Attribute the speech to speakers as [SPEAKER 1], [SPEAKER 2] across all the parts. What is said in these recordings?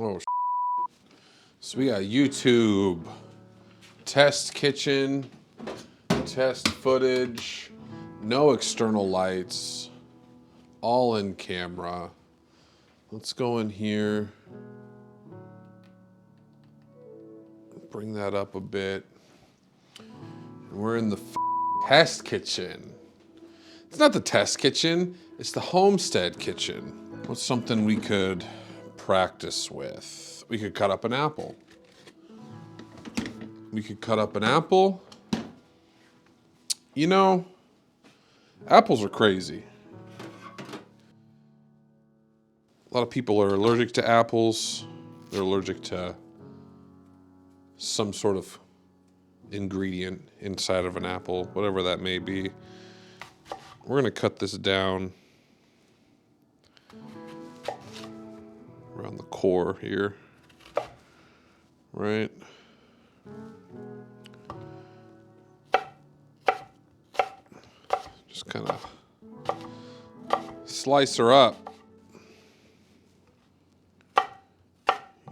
[SPEAKER 1] Oh, so we got YouTube, test kitchen, test footage, no external lights, all in camera. Let's go in here, bring that up a bit. We're in the test kitchen. It's not the test kitchen, it's the homestead kitchen. What's something we could practice with? We could cut up an apple. We could cut up an apple. You know, apples are crazy. A lot of people are allergic to apples. They're allergic to some sort of ingredient inside of an apple, whatever that may be. We're gonna cut this down around the core here, right? Just kind of slice her up.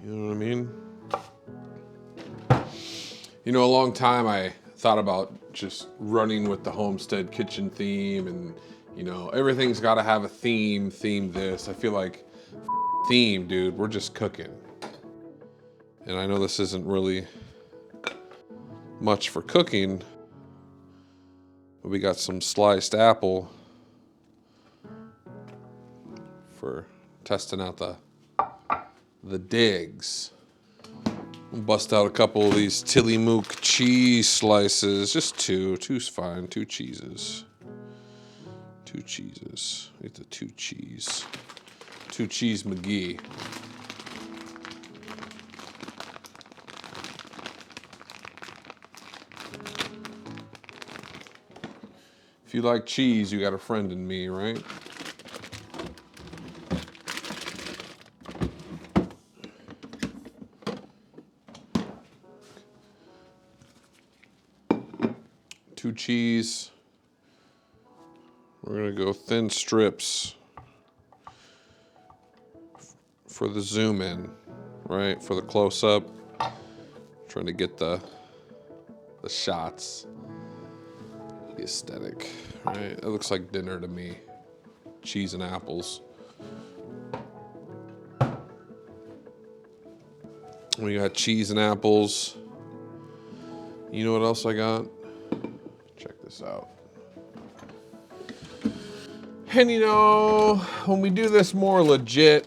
[SPEAKER 1] You know what I mean? You know, a long time I thought about just running with the homestead kitchen theme and, you know, everything's got to have a theme this. I feel like theme, dude, we're just cooking. And I know this isn't really much for cooking, but we got some sliced apple for testing out the digs. Bust out a couple of these Tillamook cheese slices. Just two. Two's fine. 2 cheeses. 2 cheeses. Get the 2 cheese. 2 cheese McGee. If you like cheese, you got a friend in me, right? Two cheese. We're gonna go thin strips for the zoom in, right? For the close up. Trying to get the shots, the aesthetic, right? It looks like dinner to me. Cheese and apples. We got cheese and apples. You know what else I got? Check this out. And you know, when we do this more legit,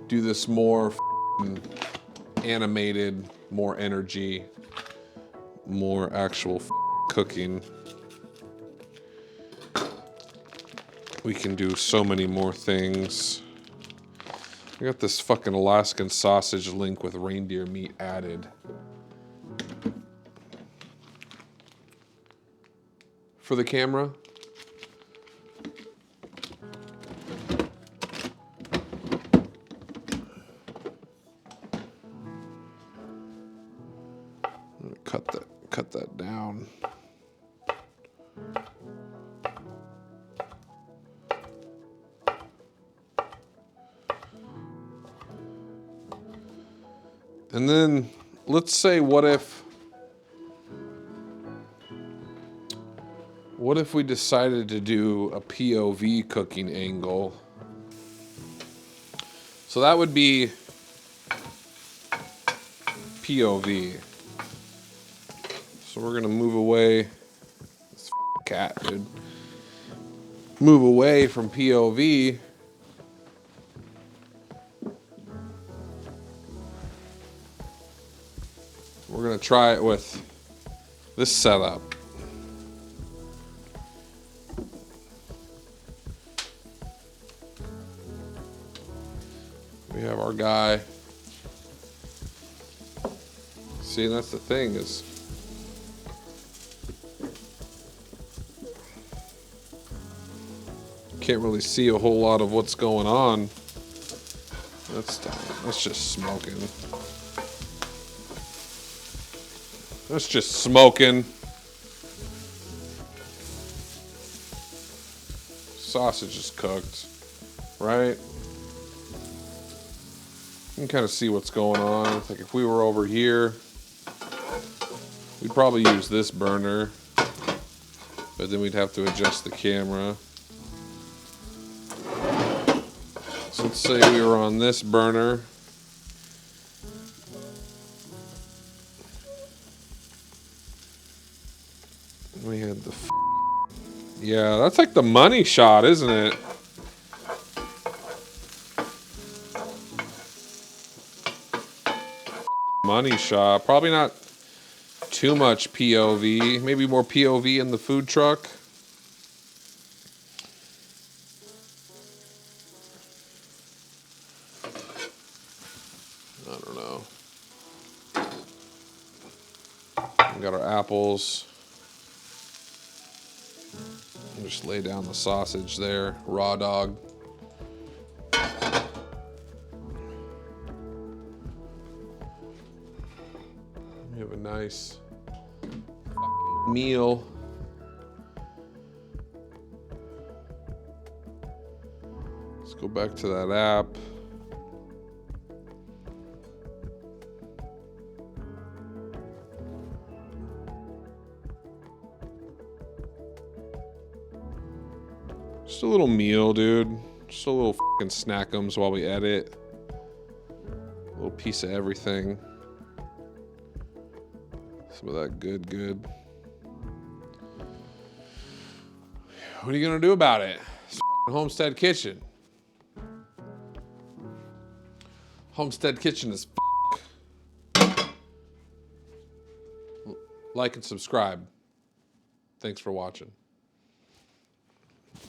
[SPEAKER 1] do this more animated, more energy, more actual cooking, we can do so many more things. I got this fucking Alaskan sausage link with reindeer meat added. For the camera. I'm gonna cut that down. And then let's say what if we decided to do a POV cooking angle? So that would be POV. So we're gonna move away. This cat, dude. Move away from POV. We're gonna try it with this setup. We have our guy. See, that's the thing is, you can't really see a whole lot of what's going on. That's just smoking. That's just smoking. Sausage is cooked, right? You can kind of see what's going on. Like if we were over here, we'd probably use this burner, but then we'd have to adjust the camera. So let's say we were on this burner. We had the yeah, that's like the money shot, isn't it? Money shot. Probably not too much POV. Maybe more POV in the food truck. I don't know. We got our apples. Just lay down the sausage there, raw dog. We have a nice meal. Let's go back to that app. Just a little meal, dude. Just a little fucking snackums while we edit. A little piece of everything. Some of that good. What are you gonna do about it? It's Homestead Kitchen. Homestead Kitchen is like and subscribe. Thanks for watching.